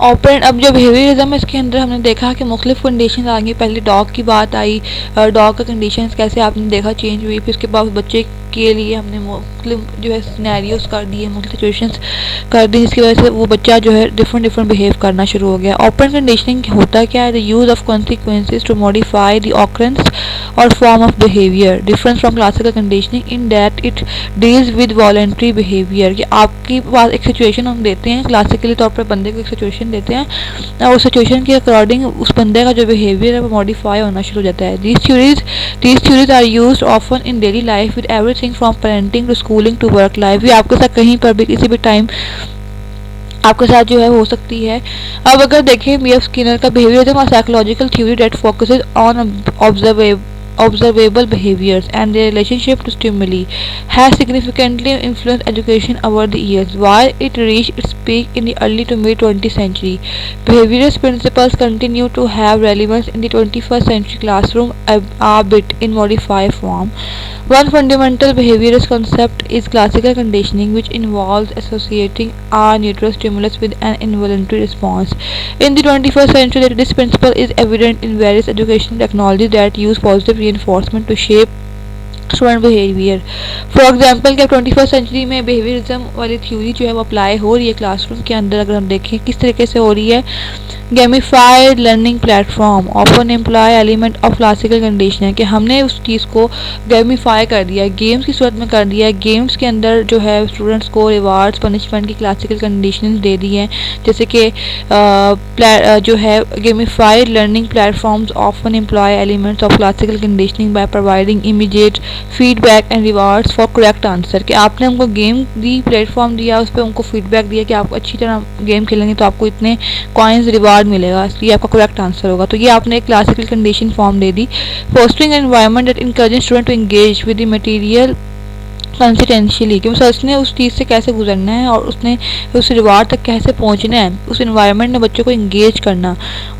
Operand अब जो behaviourism है इसके अंदर हमने देखा कि मुख्तलिफ कंडीशन आ गई। पहले डॉग की बात आई, डॉग का कंडीशन कैसे आपने देखा चेंज हुई, फिर उसके बाद बच्चे के लिए हमने मुख्तलिफ जो है सिनेरियोस कर दिए, मुख्तलिफ सिचुएशंस कर दी, जिसकी वजह से वो बच्चा जो है डिफरेंट बिहेव करना शुरू हो गया। ऑपरेंट कंडीशनिंग होता क्या है? The use of consequences to modify the occurrence और form of behaviour difference from classical conditioning in that it deals with voluntary behaviour. कि आपके पास एक सिचुएशन हम देते हैं, क्लासिकली तौर पर बंदे को एक सिचुएशन देते हैं और उस सिचुएशन के अकॉर्डिंग उस बंदे का जो बिहेवियर है वो मॉडिफाई होना शुरू हो जाता है। These theories are used often in daily life with everything from parenting to schooling to work life. भी आपके साथ कहीं पर भी किसी भी टाइम आपके साथ जो है हो सकती है। अब अगर देखें B.F. स्किनर का behaviourism, psychological theory that focuses on observable behaviors and their relationship to stimuli, has significantly influenced education over the years. While it reached its peak in the early to mid 20th century, behaviorist principles continue to have relevance in the 21st century classroom, albeit in modified form. One fundamental behaviorist concept is classical conditioning, which involves associating a neutral stimulus with an involuntary response. In the 21st century, this principle is evident in various educational technologies that use positive reinforcement to shape student behaviour. For example क्या 21st century में behaviourism वाली theory जो है वो apply हो रही है classroom के अंदर। अगर हम देखें किस तरीके से हो रही है, gamified learning platform often employ element of classical conditioning, कि हमने उस चीज़ को गेमिफाई कर दिया है, गेम्स की सूरत में कर दिया है। गेम्स के अंदर जो है स्टूडेंट्स को रिवार्ड्स पनिशमेंट की क्लासिकल कंडीशनिंग दे दी हैं, जैसे कि जो है gamified learning platforms often employ elements of classical conditioning by providing immediate feedback and rewards for correct answer. कि आपने उनको गेम दी, प्लेटफॉर्म दिया, उस पर उनको फीडबैक दिया कि आप अच्छी तरह गेम खेलेंगे तो आपको इतने कॉइन्स रिवार्ड मिलेगा, इसलिए आपका करेक्ट आंसर होगा। तो ये आपने एक क्लासिकल कंडीशन फॉर्म दे दी। Fostering environment that encouraging student to engage with the material consistently, कि उसने उस चीज़ से कैसे गुजरना है और उसने उस रिवार्ड तक कैसे पहुंचना है, उस एनवायरनमेंट में बच्चों को इंगेज करना।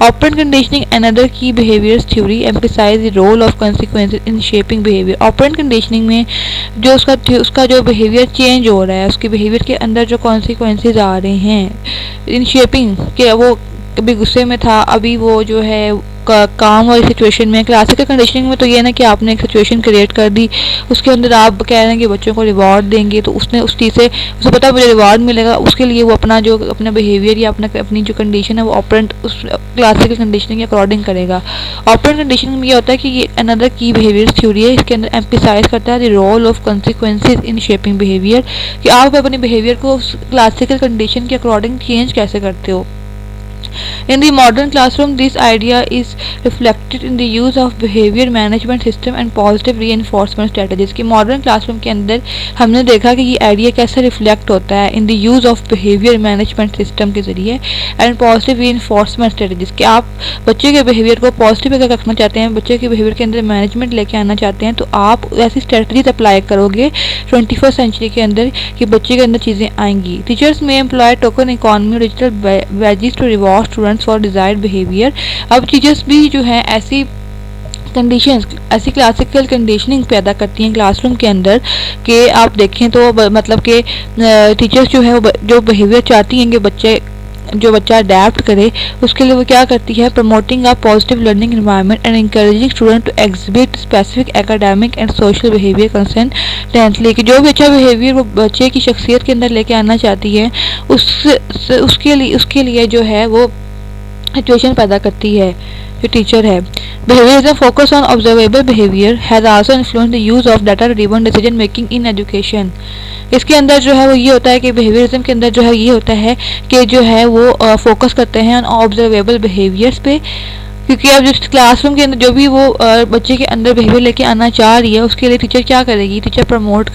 Operant conditioning another key behaviours theory emphasise the role of consequences in shaping behaviour. Operant conditioning में जो उसका जो बिहेवियर चेंज हो रहा है, उसके बिहेवियर के अंदर जो कॉन्सिक्वेंसेज आ रहे हैं इन शेपिंग, के वो कभी गुस्से में था, अभी वो जो है काम वाली सिचुएशन में। क्लासिकल कंडीशनिंग में तो ये ना कि आपने एक सिचुएशन क्रिएट कर दी, उसके अंदर आप कह रहे हैं कि बच्चों को रिवॉर्ड देंगे, तो उसने उस चीज़ से उसे पता मुझे रिवॉर्ड मिलेगा, उसके लिए वो अपना बिहेवियर या अपनी जो कंडीशन है वो ऑपरेंट उस क्लासिकल कंडीशनिंग के अकॉर्डिंग करेगा। ऑपरेंट कंडीशनिंग में ये होता है कि ये अनदर की बिहेवियर थ्योरी है, इसके अंदर एम्फसाइज करता है the role of consequences in shaping behaviour, कि आप अपने बिहेवियर को क्लासिकल कंडीशन के अकॉर्डिंग चेंज कैसे करते हो। In the modern classroom, this idea is reflected in the use of behavior management system and positive reinforcement strategies। कि modern classroom के अंदर हमने देखा कि ये आइडिया कैसे रिफ्लेक्ट होता है in the use of behavior management system के ज़रिए and positive reinforcement strategies। कि आप बच्चे के बिहेवियर को पॉजिटिव अगर रखना चाहते हैं, बच्चे के बिहेवियर के अंदर मैनेजमेंट लेके आना चाहते हैं, तो आप ऐसी स्ट्रेटजीज अप्लाई करोगे 21st सेंचुरी के अंदर कि बच्चे के अंदर चीज़ें आएंगी। टीचर्स में employ token economy digital wages to reward students for desired behaviour. अब टीचर्स भी जो है ऐसी कंडीशंस, ऐसी क्लासिकल कंडीशनिंग पैदा करती हैं क्लासरूम के अंदर कि आप देखें तो मतलब कि टीचर्स जो है जो बिहेवियर चाहती हैं कि बच्चा अडेप्ट करे, उसके लिए वो क्या करती है, promoting a positive learning environment and encouraging student to exhibit specific academic and social behaviour consistently. कि जो भी अच्छा बिहेवियर वो बच्चे की शख्सियत के अंदर लेके आना चाहती है उसके लिए जो है वो सिचुएशन पैदा करती है जो टीचर है। Behaviourism focus on observable behaviour has also influence the use of data driven decision making in education. इसके अंदर जो है वो ये होता है कि बिहेवियरिज्म के अंदर जो है ये होता है कि जो है वो फोकस करते हैं ऑन ऑब्जर्वेबल बिहेवियर्स पे, क्योंकि अब जिस क्लासरूम के अंदर जो भी वो बच्चे के अंदर बिहेवियर लेके आना चाह रही है, उसके लिए टीचर क्या करेगी, टीचर प्रमोट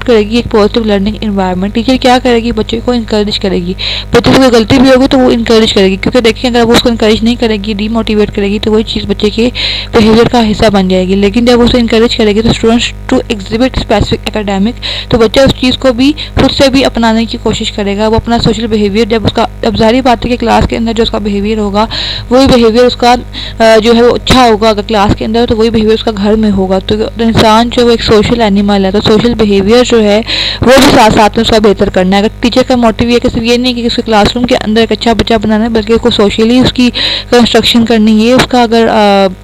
करेगी एक पॉजिटिव लर्निंग एनवायरनमेंट। टीचर क्या करेगी, बच्चे को इंकरेज करेगी, बच्चे से कोई गलती भी होगी तो वो इंकरेज करेगी, क्योंकि देखिए अगर वो उसको इंकरेज नहीं करेगी, डीमोटिवेट करेगी, तो वही चीज़ बच्चे के बिहेवियर का हिस्सा बन जाएगी। लेकिन जब उसे इंकरेज करेगी तो students to exhibit specific academic, तो बच्चा उस चीज़ को भी खुद से भी अपनाने की कोशिश करेगा, वो अपना सोशल बिहेवियर, जब जाहिर बात है कि क्लास के अंदर जो उसका बिहेवियर होगा वही बिहेवियर बिहेवियर उसका जो है वो अच्छा होगा, अगर क्लास के अंदर तो वही बिहेवियर उसका घर में होगा। तो इंसान जो है वो एक सोशल एनिमल है, तो सोशल बिहेवियर जो है वो भी साथ साथ में उसका बेहतर करना है। अगर टीचर का मोटिव ये कि सिर्फ ये नहीं कि उसके क्लासरूम के अंदर एक अच्छा बच्चा बनाना है, बल्कि उसको सोशली उसकी कंस्ट्रक्शन करनी, ये उसका अगर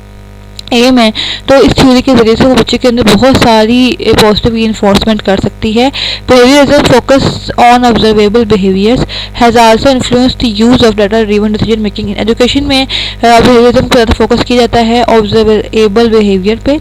एम है, तो इस थ्योरी के ज़रिए से वो बच्चे के अंदर बहुत सारी पॉजिटिव रीइंफोर्समेंट कर सकती है। Behaviourism focus on observable behaviours has also influence the use of data driven decision making in education में। बिहेवियरिज्म को ज़्यादा फोकस किया जाता है ऑब्जर्वेबल बिहेवियर पे,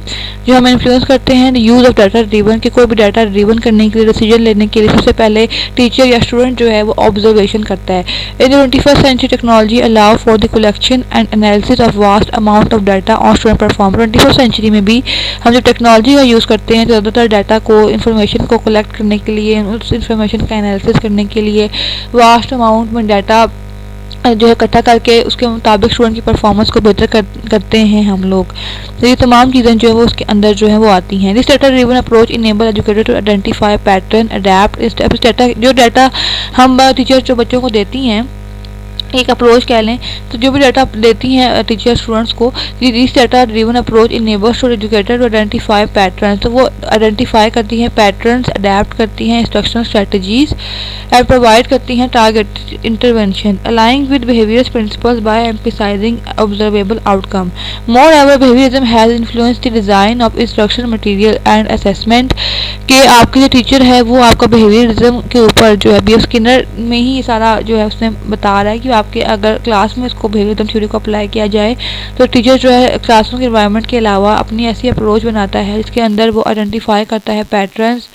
जो हमें इन्फ्लुएंस करते हैं यूज़ ऑफ डाटा ड्रिवन, कि कोई भी डाटा ड्रिवन करने के लिए, डिसीजन लेने के लिए सबसे पहले टीचर या स्टूडेंट जो है वो ऑब्जर्वेशन करता है। In the 21st century technology allow for the collection and analysis of vast amount of data on student perform. 21st century में भी हम जब टेक्नोलॉजी का यूज़ करते हैं, ज़्यादातर डाटा को, इन्फॉर्मेशन को कलेक्ट करने के लिए, उस इन्फॉर्मेशन का एनालिसिस करने के लिए, वास्ट अमाउंट में डाटा जो है इकट्ठा करके उसके मुताबिक स्टूडेंट की परफॉर्मेंस को बेहतर करते हैं हम लोग। तो ये तमाम चीज़ें जो है वो उसके अंदर जो है वो आती हैं। This data driven approach enable educator to identify pattern, adapt. इस डाटा, जो डाटा हम टीचर जो बच्चों को देती हैं, एक अप्रोच कह लें, तो जो भी डाटा देती हैं टीचर स्टूडेंट्स को, this data driven approach enables to educator to identify pattern, तो वो आइडेंटिफाई करती हैं पैटर्न्स, अडेप्ट करती हैं इंस्ट्रक्शनल स्ट्रेटजीज एंड प्रोवाइड करती हैं targeted intervention aligning with behaviours principles by emphasizing observable outcome. Moreover behaviourism has influence the design of instruction material and assessment, कि आपके जो टीचर है वो आपका बिहेवियरिज्म के ऊपर जो है, बी स्किनर में ही सारा जो है उसने बता रहा है कि आपके अगर क्लास में इसको बिहेवियरिज्म थ्योरी को अप्लाई किया जाए, तो टीचर जो है क्लासरूम के इन्वायरमेंट के अलावा अपनी ऐसी अप्रोच बनाता है जिसके अंदर वो आइडेंटिफाई करता है पैटर्न्स,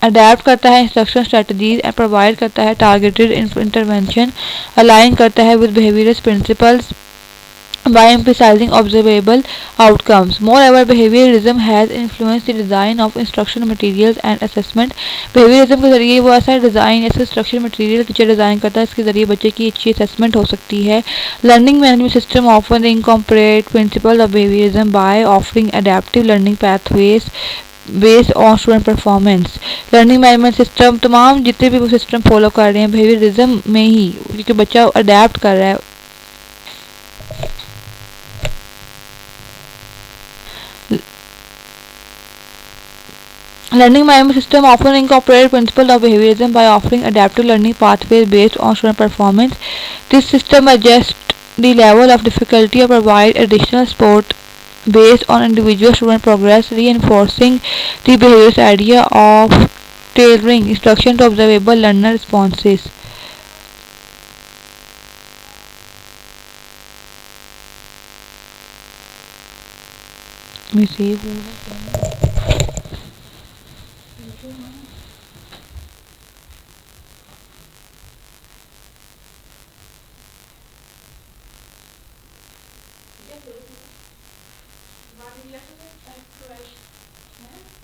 अडेप्ट करता है इंस्ट्रक्शन स्ट्रेटजीज एंड प्रोवाइड करता है टारगेटेड इंटरवेंशन, अलाइन करता है with behaviours principles by emphasizing observable outcomes. Moreover, behaviorism has influenced the design of instructional materials and assessment. Behaviorism के ज़रिए वो ऐसा डिज़ाइन, ऐसा instructional material टीचर डिज़ाइन करता है, इसके ज़रिए बच्चे की अच्छी assessment हो सकती है। Learning management system often incorporate principles of behaviorism by offering adaptive learning pathways based on student performance. Learning management system, तमाम जितने भी वो सिस्टम फॉलो कर रहे हैं बिहेवियरिज्म में ही, क्योंकि बच्चा अडेप्ट कर रहा है। Learning management system often incorporate principles of behaviorism by offering adaptive learning pathways based on student performance. This system adjusts the level of difficulty or provide additional support based on individual student progress, reinforcing the behaviorist idea of tailoring instruction to observable learner responses.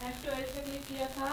F12 पे click किया था।